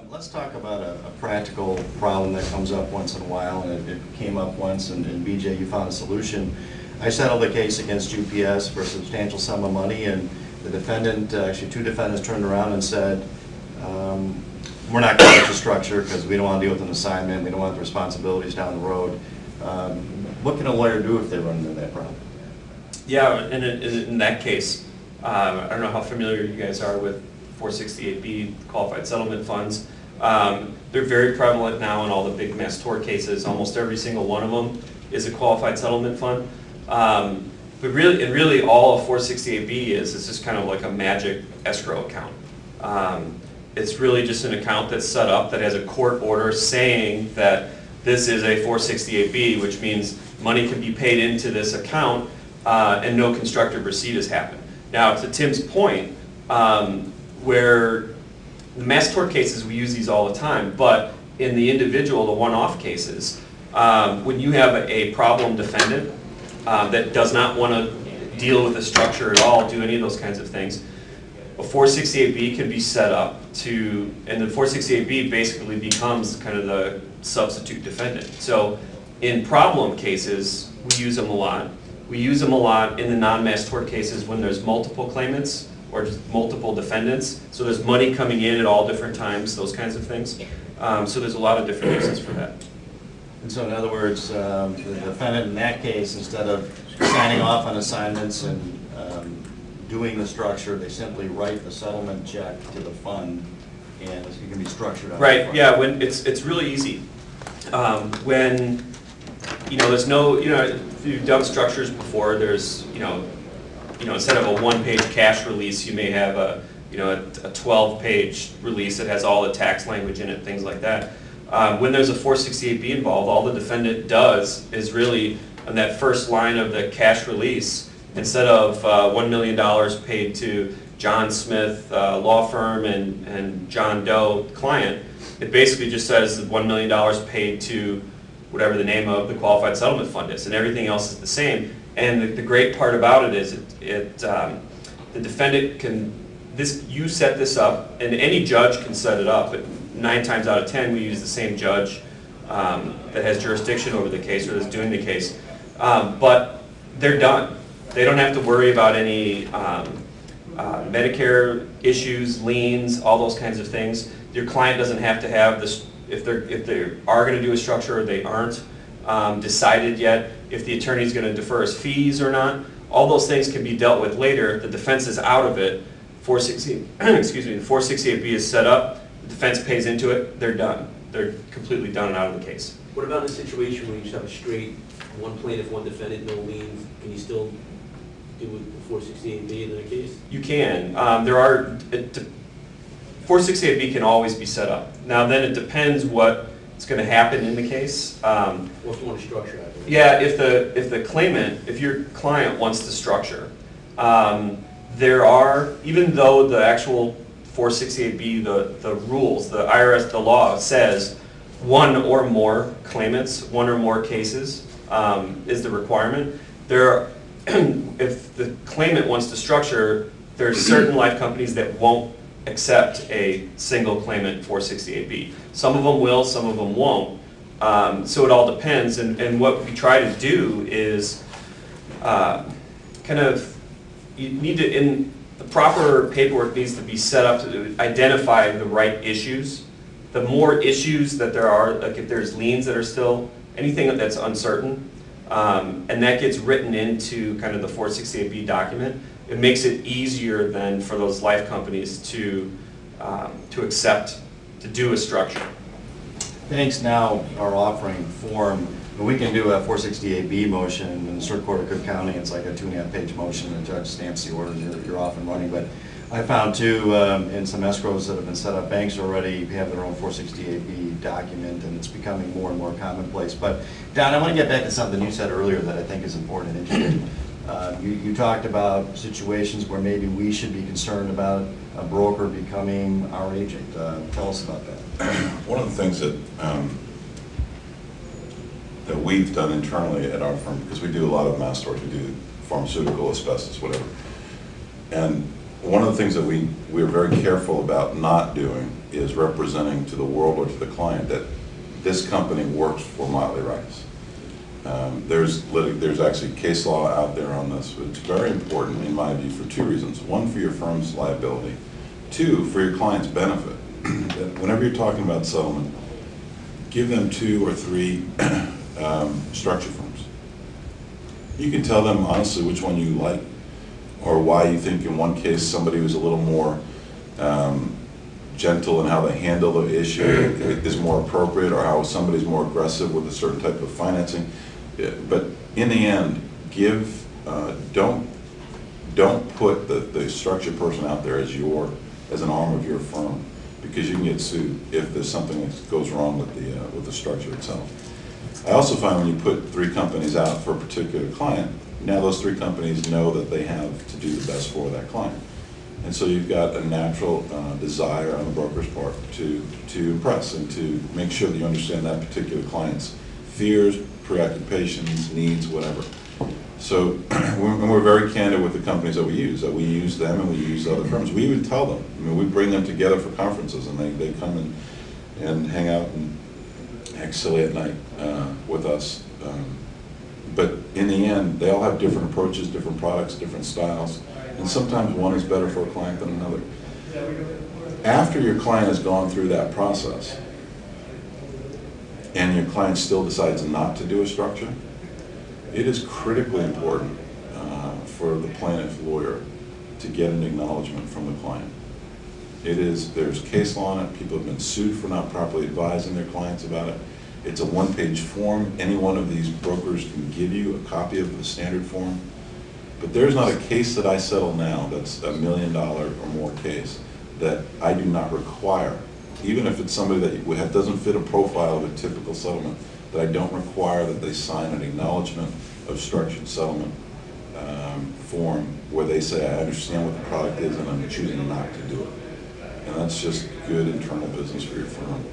Let's talk about a practical problem that comes up once in a while, and it came up once, and BJ, you found a solution. I settled a case against UPS for a substantial sum of money, and the defendant, actually two defendants, turned around and said, we're not going to touch the structure because we don't want to deal with an assignment, we don't want the responsibilities down the road. What can a lawyer do if they run into that problem? Yeah, in that case, I don't know how familiar you guys are with 468B qualified settlement funds. They're very prevalent now in all the big mass tort cases. Almost every single one of them is a qualified settlement fund. But really all a 468B is just kind of like a magic escrow account. It's really just an account that's set up that has a court order saying that this is a 468B, which means money can be paid into this account and no constructive receipt has happened. Now, to Tim's point, where the mass tort cases, we use these all the time, but in the individual, the one-off cases, when you have a problem defendant that does not want to deal with the structure at all, do any of those kinds of things, a 468B can be set up to, and the 468B basically becomes kind of the substitute defendant. So in problem cases, we use them a lot. We use them a lot in the non-mass tort cases when there's multiple claimants or just multiple defendants. So there's money coming in at all different times, those kinds of things. So there's a lot of different uses for that. And so in other words, the defendant in that case, instead of signing off on assignments and doing the structure, they simply write the settlement check to the fund, and it can be structured on right, yeah, when it's really easy. When, there's no, if you've done structures before, there's, instead of a one-page cash release, you may have a 12-page release that has all the tax language in it, things like that. When there's a 468B involved, all the defendant does is really, on that first line of the cash release, instead of $1 million paid to John Smith law firm and John Doe client, it basically just says $1 million paid to whatever the name of the qualified settlement fund is, and everything else is the same. And the great part about it is the defendant can, you set this up, and any judge can set it up, but 9 times out of 10 we use the same judge that has jurisdiction over the case or that's doing the case. But they're done. They don't have to worry about any Medicare issues, liens, all those kinds of things. Your client doesn't have to have this, if they are going to do a structure or they aren't decided yet, if the attorney is going to defer his fees or not. All those things can be dealt with later. The defense is out of it. 468B is set up. The defense pays into it. They're done. They're completely done and out of the case. What about in a situation where you just have a straight one plaintiff, one defendant, no liens? Can you still do a 468B in that case? You can. 468B can always be set up. Now then it depends what's going to happen in the case. What's the one structure? Yeah, if your client wants to structure, there are, even though the actual 468B, the rules, the IRS, the law says one or more claimants, one or more cases is the requirement. If the claimant wants to structure, there's certain life companies that won't accept a single claimant 468B. Some of them will, some of them won't. So it all depends, and what we try to do is you need to, in the proper paperwork needs to be set up to identify the right issues. The more issues that there are, like if there's liens that are still, anything that's uncertain, and that gets written into kind of the 468B document, it makes it easier then for those life companies to accept, to do a structure. Banks now are offering form, we can do a 468B motion in the Circuit Court of Cook County. It's like a 2.5-page motion, and the judge stamps the order, you're off and running. But I found too, in some escrows that have been set up, banks already have their own 468B document, and it's becoming more and more commonplace. But Don, I want to get back to something you said earlier that I think is important and interesting. You talked about situations where maybe we should be concerned about a broker becoming our agent. Tell us about that. One of the things that we've done internally at our firm, because we do a lot of mass tort, we do pharmaceutical, asbestos, whatever, and one of the things that we're very careful about not doing is representing to the world or to the client that this company works for Motley Rice. There's actually case law out there on this. It's very important, in my view, for two reasons. One, for your firm's liability. Two, for your client's benefit. That whenever you're talking about settlement, give them 2 or 3 structure firms. You can tell them honestly which one you like, or why you think in one case somebody was a little more gentle in how they handle the issue is more appropriate, or how somebody's more aggressive with a certain type of financing. But in the end, don't put the structure person out there as an arm of your firm, because you can get sued if there's something that goes wrong with the structure itself. I also find when you put 3 companies out for a particular client, now those 3 companies know that they have to do the best for that client. And so you've got a natural desire on the broker's part to impress and to make sure that you understand that particular client's fears, preoccupations, needs, whatever. So we're very candid with the companies that we use them and we use other firms. We even tell them. I mean, we bring them together for conferences, and they come and hang out and act silly at night with us. But in the end, they all have different approaches, different products, different styles, and sometimes one is better for a client than another. After your client has gone through that process, and your client still decides not to do a structure, it is critically important for the plaintiff lawyer to get an acknowledgement from the client. There's case law on it. People have been sued for not properly advising their clients about it. It's a 1-page form. Any one of these brokers can give you a copy of the standard form. But there's not a case that I settle now that's $1 million or more case that I do not require, even if it's somebody that doesn't fit a profile of a typical settlement, that I don't require that they sign an acknowledgement of structured settlement form where they say, I understand what the product is and I'm choosing not to do it. And that's just good internal business for your firm.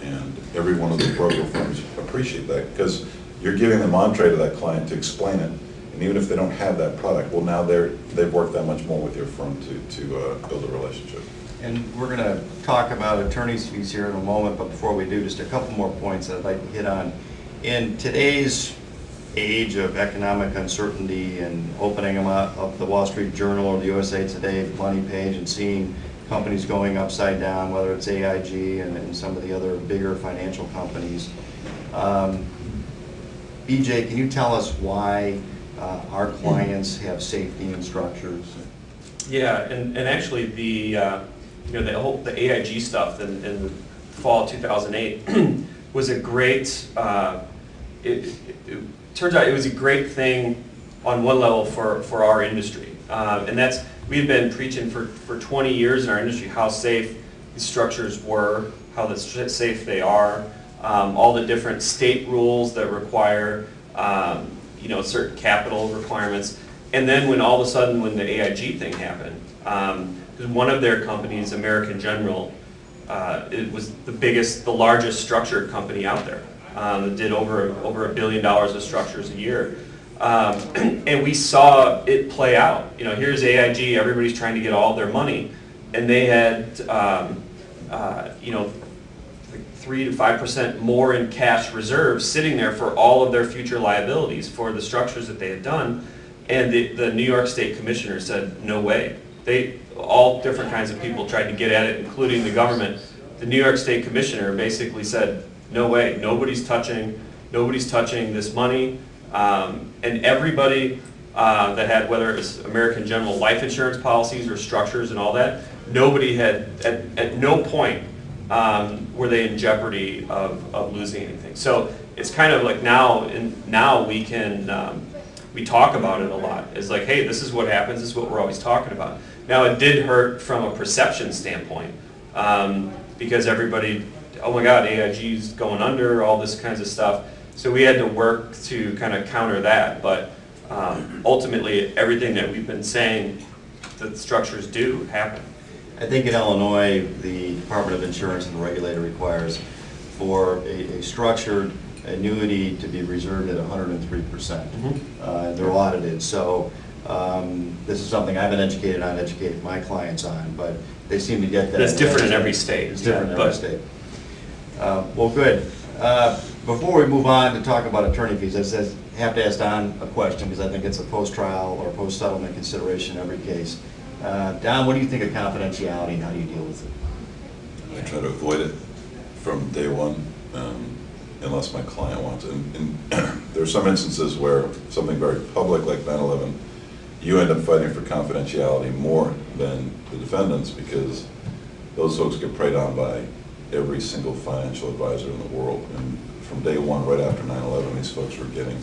And every one of the broker firms appreciate that, because you're giving them entree to that client to explain it. And even if they don't have that product, well, now they've worked that much more with your firm to build a relationship. And we're going to talk about attorney's fees here in a moment, but before we do, just a couple more points that I'd like to hit on. In today's age of economic uncertainty and opening them up the Wall Street Journal or the USA Today money page and seeing companies going upside down, whether it's AIG and some of the other bigger financial companies. BJ, can you tell us why our clients have safety and structures? Yeah, and actually the AIG stuff in the fall of 2008 was a great. It turns out it was a great thing on one level for our industry, and that's we've been preaching for 20 years in our industry how safe these structures were, how safe they are, all the different state rules that require certain capital requirements, and then when all of a sudden when the AIG thing happened. One of their companies, American General, it was the largest structured company out there. It did over $1 billion of structures a year. And we saw it play out. Here's AIG, everybody's trying to get all their money, and they had 3 to 5% more in cash reserves sitting there for all of their future liabilities for the structures that they had done. And the New York State Commissioner said, no way. All different kinds of people tried to get at it, including the government. The New York State Commissioner basically said, no way, nobody's touching this money. And everybody that had, whether it was American General life insurance policies or structures and all that, nobody had, at no point were they in jeopardy of losing anything. So it's kind of like now we can, we talk about it a lot. It's like, hey, this is what happens, this is what we're always talking about. Now it did hurt from a perception standpoint, because everybody, oh my God, AIG's going under, all this kinds of stuff. So we had to work to kind of counter that, but ultimately everything that we've been saying that structures do happen. I think in Illinois, the Department of Insurance and the regulator requires for a structured annuity to be reserved at 103%. Mm-hmm. They're audited, so This is something I've been educated my clients on, but they seem to get that. It's different in every state. It's different in Yeah, every state. Well, good. Before we move on to talk about attorney fees, I said, have to ask Don a question, because I think it's a post-trial or post-settlement consideration in every case. Don, what do you think of confidentiality, and how do you deal with it? I try to avoid it from day one, unless my client wants it. And there are some instances where something very public like 9/11, you end up fighting for confidentiality more than the defendants, because those folks get preyed on by every single financial advisor in the world. And from day one, right after 9/11, these folks were getting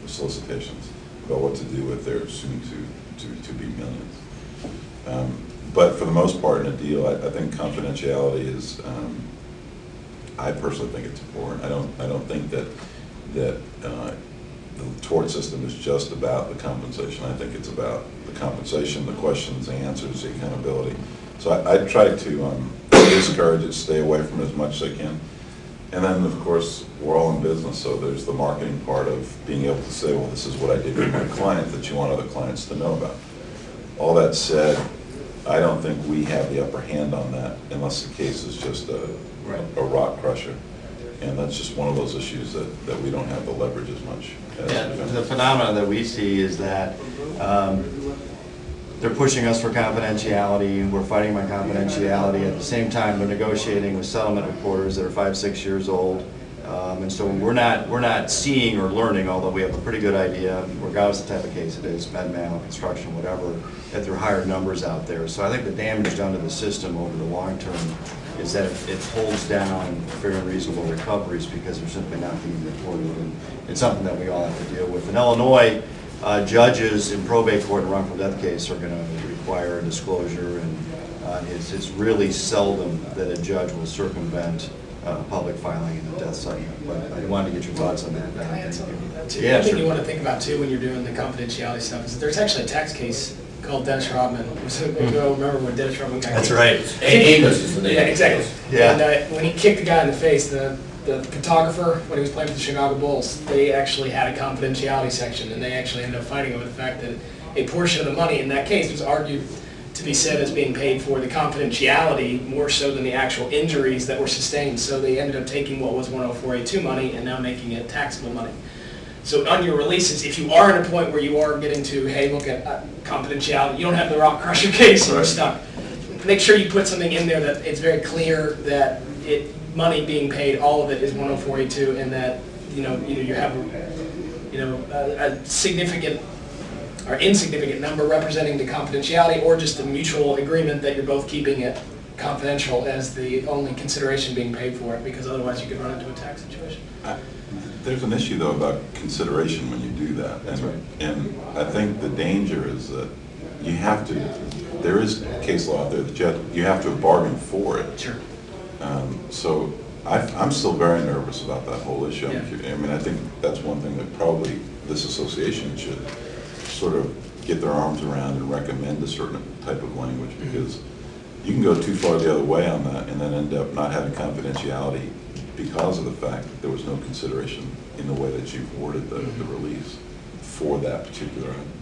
solicitations about what to do with their soon-to-be millions. But for the most part in a deal, I think confidentiality is, I personally think it's important. I don't think that the tort system is just about the compensation. I think it's about the compensation, the questions, the answers, the accountability. So I try to discourage it, stay away from it as much as I can. And then, of course, we're all in business, so there's the marketing part of being able to say, well, this is what I did with my client that you want other clients to know about. All that said, I don't think we have the upper hand on that unless the case is just a rock crusher. And that's just one of those issues that we don't have the leverage as much as Yeah, defendants. the phenomenon that we see is that they're pushing us for confidentiality, we're fighting my confidentiality. At the same time, they're negotiating with settlement reporters that are 5, 6 years old. And so we're not seeing or learning, although we have a pretty good idea, regardless of the type of case it is, med mal, construction, whatever, that there are higher numbers out there. So I think the damage done to the system over the long term is that it holds down fair and reasonable recoveries because they're simply not being reported. And it's something that we all have to deal with. In Illinois, judges in probate court and wrongful death case are going to require a disclosure, and it's really seldom that a judge will circumvent public filing in a death settlement. But I wanted to get your thoughts on that. Can I add something to that too? Yeah, One thing sure. you want to think about too when you're doing the confidentiality stuff is there's actually a tax case called Dennis Rodman. So you all remember when Dennis Rodman got That's kicked? right. Amos is the name. Yeah, exactly. Yeah. And when he kicked the guy in the face, the photographer, when he was playing for the Chicago Bulls, they actually had a confidentiality section, and they actually ended up fighting over the fact that a portion of the money in that case was argued to be said as being paid for the confidentiality more so than the actual injuries that were sustained. So they ended up taking what was 104A2 money and now making it taxable money. So on your releases, if you are at a point where you are getting to, hey, look at confidentiality, you don't have the rock crusher case and you're stuck, make sure you put something in there that it's very clear that money being paid, all of it is 104A2, and that either you have a significant or insignificant number representing the confidentiality, or just a mutual agreement that you're both keeping it confidential as the only consideration being paid for it, because otherwise you could run into a tax situation. There's an issue, though, about consideration when you do that. That's right. And I think the danger is that you have to, there is case law out there that you have to bargain for it. Sure. So I'm still very nervous about that whole issue. Yeah. I mean, I think that's one thing that probably this association should sort of get their arms around and recommend a certain type of language, because you can go too far the other way on that and then end up not having confidentiality because of the fact that there was no consideration in the way that you've worded the release for that particular item.